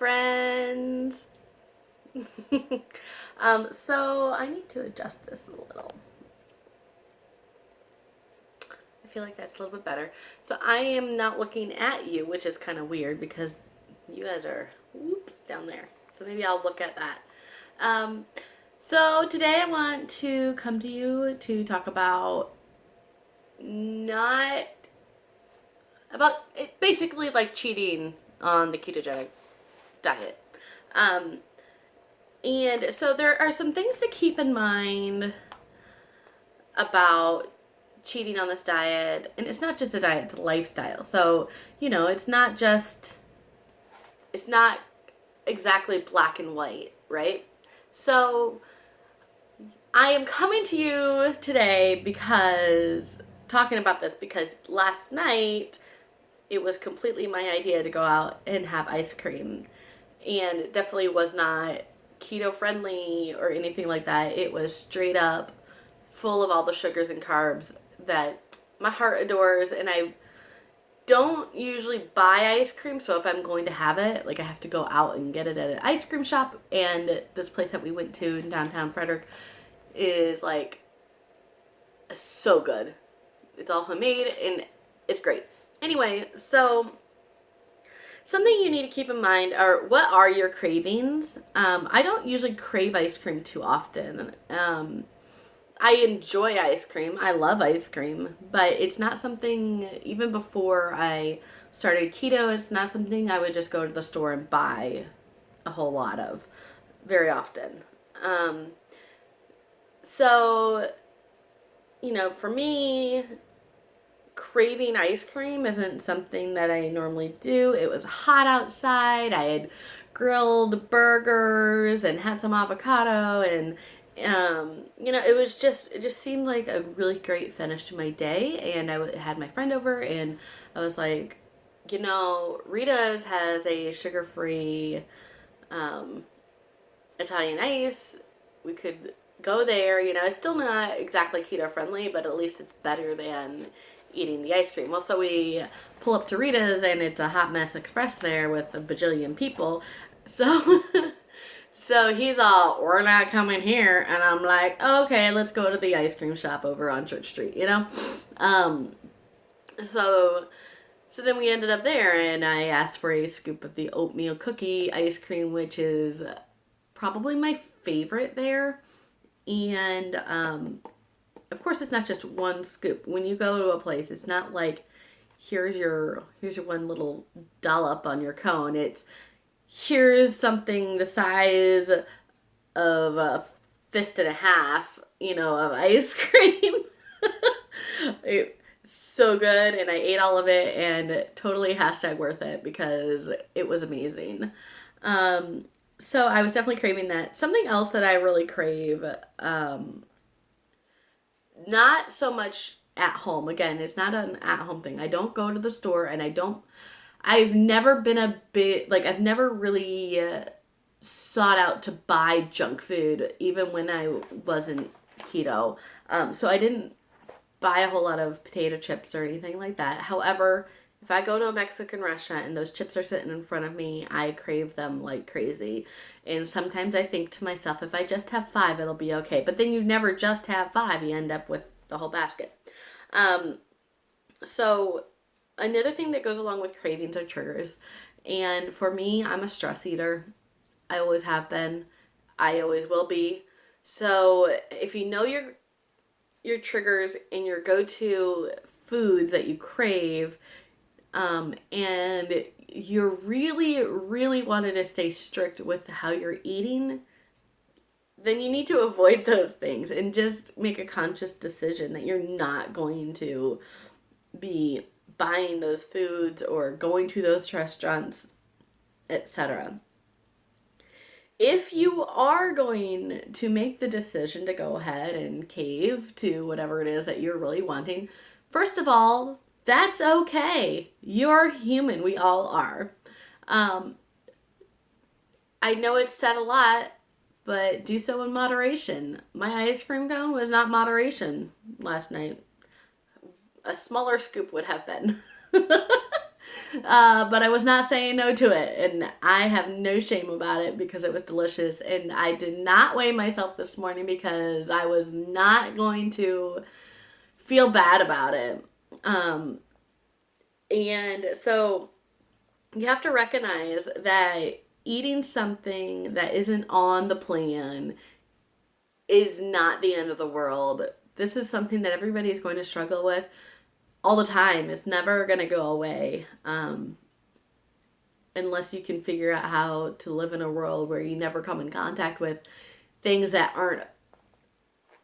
friends. So I need to adjust this a little. I feel like that's a little bit better. So I am not looking at you, which is kind of weird because you guys are down there. So maybe I'll look at that. Um, so today I want to come to you to talk about not about it, basically like cheating on the ketogenic diet. Um, and so there are some things to keep in mind about cheating on this diet. And it's not just a diet, it's a lifestyle. So, it's not exactly black and white, right? So I am coming to you today talking about this because last night it was completely my idea to go out and have ice cream. And it definitely was not keto friendly or anything like that. It was straight up full of all the sugars and carbs that my heart adores. And I don't usually buy ice cream, so if I'm going to have it, like I have to go out and get it at an ice cream shop. And this place that we went to in downtown Frederick is like so good. It's all homemade and it's great. Anyway, so something you need to keep in mind are what are your cravings. I don't usually crave ice cream too often. I enjoy ice cream. I love ice cream, but it's not something, even before I started keto, it's not something I would just go to the store and buy a whole lot of very often. So, for me, craving ice cream isn't something that I normally do. It was hot outside. I had grilled burgers and had some avocado and it just seemed like a really great finish to my day. And had my friend over and I was like, Rita's has a sugar-free Italian ice. We could go there. It's still not exactly keto friendly, but at least it's better than eating the ice cream. Well, so we pull up to Rita's and it's a hot mess express there with a bajillion people. So so he's all, we're not coming here. And I'm like, okay, let's go to the ice cream shop over on Church Street, Um, so, so then we ended up there and I asked for a scoop of the oatmeal cookie ice cream, which is probably my favorite there. And, of course it's not just one scoop. When you go to a place, it's not like, here's your one little dollop on your cone. It's, here's something the size of a fist and a half, of ice cream. It's so good, and I ate all of it, and totally hashtag worth it because it was amazing. So I was definitely craving that. Something else that I really crave, not so much at home. Again, it's not an at home thing. I don't go to the store, and I've never been I've never really sought out to buy junk food, even when I wasn't keto. So I didn't buy a whole lot of potato chips or anything like that. However, if I go to a Mexican restaurant and those chips are sitting in front of me, I crave them like crazy. And sometimes I think to myself, if I just have 5, it'll be okay. But then you never just have 5, you end up with the whole basket. So another thing that goes along with cravings are triggers. And for me, I'm a stress eater. I always have been. I always will be. So if you know your triggers and your go-to foods that you crave, and you're really, really wanted to stay strict with how you're eating, then you need to avoid those things and just make a conscious decision that you're not going to be buying those foods or going to those restaurants, etc. If you are going to make the decision to go ahead and cave to whatever it is that you're really wanting, first of all, that's okay. You're human. We all are. I know it's said a lot, but do so in moderation. My ice cream cone was not moderation last night. A smaller scoop would have been. But I was not saying no to it, and I have no shame about it because it was delicious. And I did not weigh myself this morning because I was not going to feel bad about it. Um, and so you have to recognize that eating something that isn't on the plan is not the end of the world. This is something that everybody is going to struggle with all the time. It's never going to go away. Unless you can figure out how to live in a world where you never come in contact with things that aren't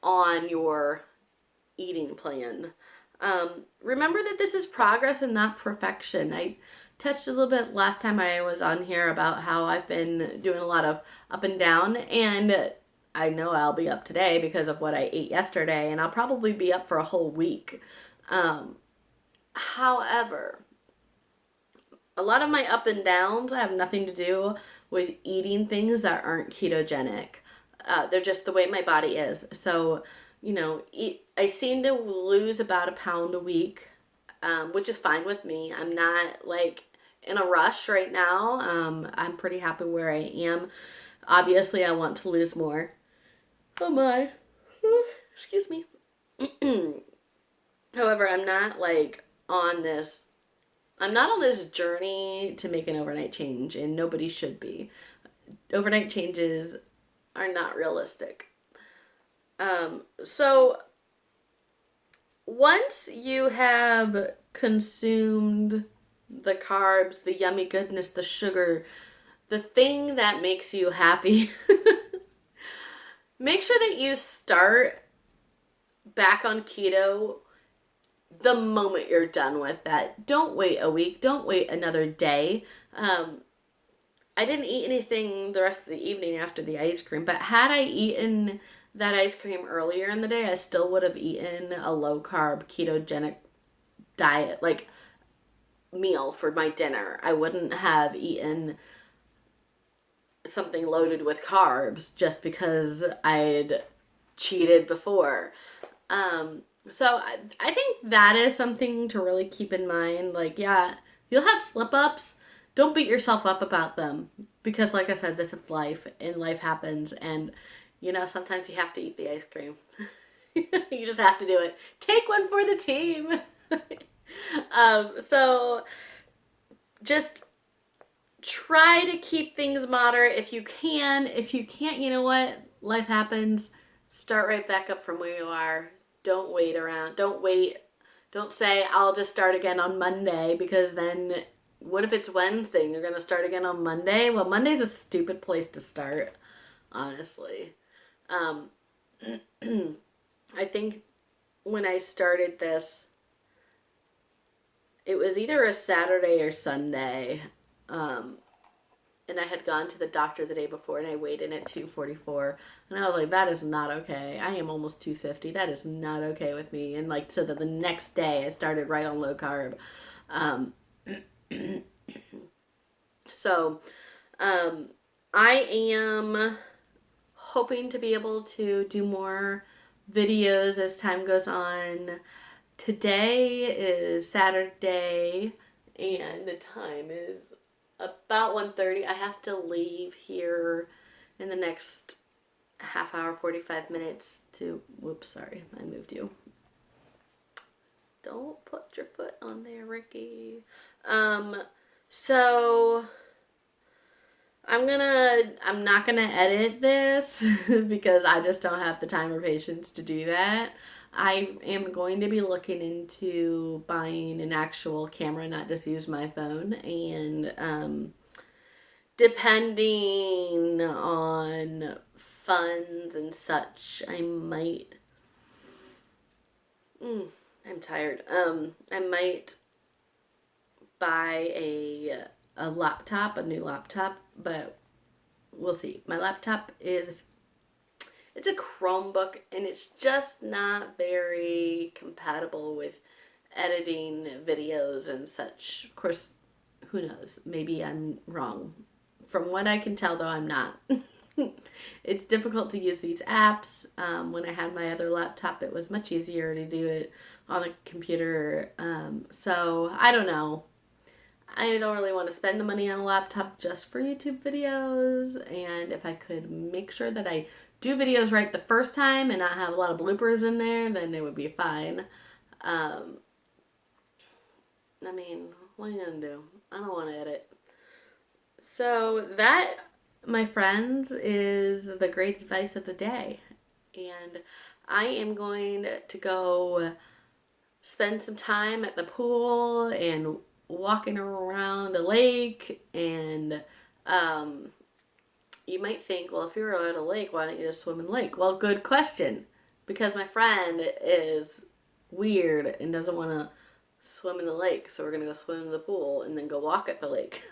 on your eating plan. Remember that this is progress and not perfection. I touched a little bit last time I was on here about how I've been doing a lot of up and down, and I know I'll be up today because of what I ate yesterday, and I'll probably be up for a whole week. However, a lot of my up and downs have nothing to do with eating things that aren't ketogenic. They're just the way my body is. So, I seem to lose about a pound a week, which is fine with me. I'm not like in a rush right now. I'm pretty happy where I am. Obviously, I want to lose more. Oh my. Excuse me. However, I'm not on this journey to make an overnight change, and nobody should be. Overnight changes are not realistic. So once you have consumed the carbs, the yummy goodness, the sugar, the thing that makes you happy, make sure that you start back on keto the moment you're done with that. Don't wait a week. Don't wait another day. I didn't eat anything the rest of the evening after the ice cream, but had I eaten that ice cream earlier in the day, I still would have eaten a low carb ketogenic diet, like meal for my dinner. I wouldn't have eaten something loaded with carbs just because I'd cheated before. So I think that is something to really keep in mind. Like, yeah, you'll have slip ups. Don't beat yourself up about them because, like I said, this is life and life happens. And, sometimes you have to eat the ice cream. You just have to do it. Take one for the team. So just try to keep things moderate if you can. If you can't, you know what? Life happens. Start right back up from where you are. Don't wait around. Don't wait. Don't say, I'll just start again on Monday, because then what if it's Wednesday and you're going to start again on Monday? Well, Monday's a stupid place to start, honestly. I think when I started this, it was either a Saturday or Sunday. And I had gone to the doctor the day before and I weighed in at 244. And I was like, that is not okay. I am almost 250. That is not okay with me. And so that the next day I started right on low carb. So I am hoping to be able to do more videos as time goes on. Today is Saturday and the time is about 1:30. I have to leave here in the next half hour, 45 minutes to, whoops, sorry, I moved you. Don't put your foot on there, Ricky. So I'm not gonna edit this because I just don't have the time or patience to do that. I am going to be looking into buying an actual camera, not just use my phone, and depending on funds and such, I might. I'm tired. I might buy a laptop, a new laptop, but we'll see. My laptop it's a Chromebook, and it's just not very compatible with editing videos and such. Of course, who knows? Maybe I'm wrong. From what I can tell, though, I'm not. It's difficult to use these apps. When I had my other laptop, it was much easier to do it on the computer. So I don't know. I don't really want to spend the money on a laptop just for YouTube videos. And if I could make sure that I do videos right the first time and not have a lot of bloopers in there, then it would be fine. Um, I mean, what are you gonna do? I don't want to edit. So that, my friends, is the great advice of the day. And I am going to go spend some time at the pool and walking around a lake. And you might think, well, if you're at a lake, why don't you just swim in the lake? Well, good question. Because my friend is weird and doesn't want to swim in the lake. So we're going to go swim in the pool and then go walk at the lake.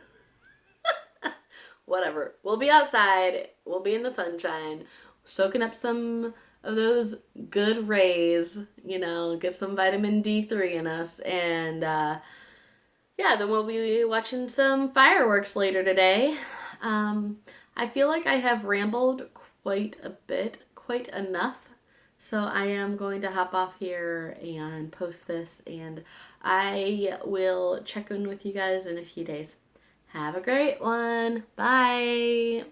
Whatever. We'll be outside. We'll be in the sunshine, soaking up some of those good rays, get some vitamin D3 in us. And yeah, then we'll be watching some fireworks later today. I feel like I have rambled quite a bit, quite enough. So I am going to hop off here and post this, and I will check in with you guys in a few days. Have a great one. Bye.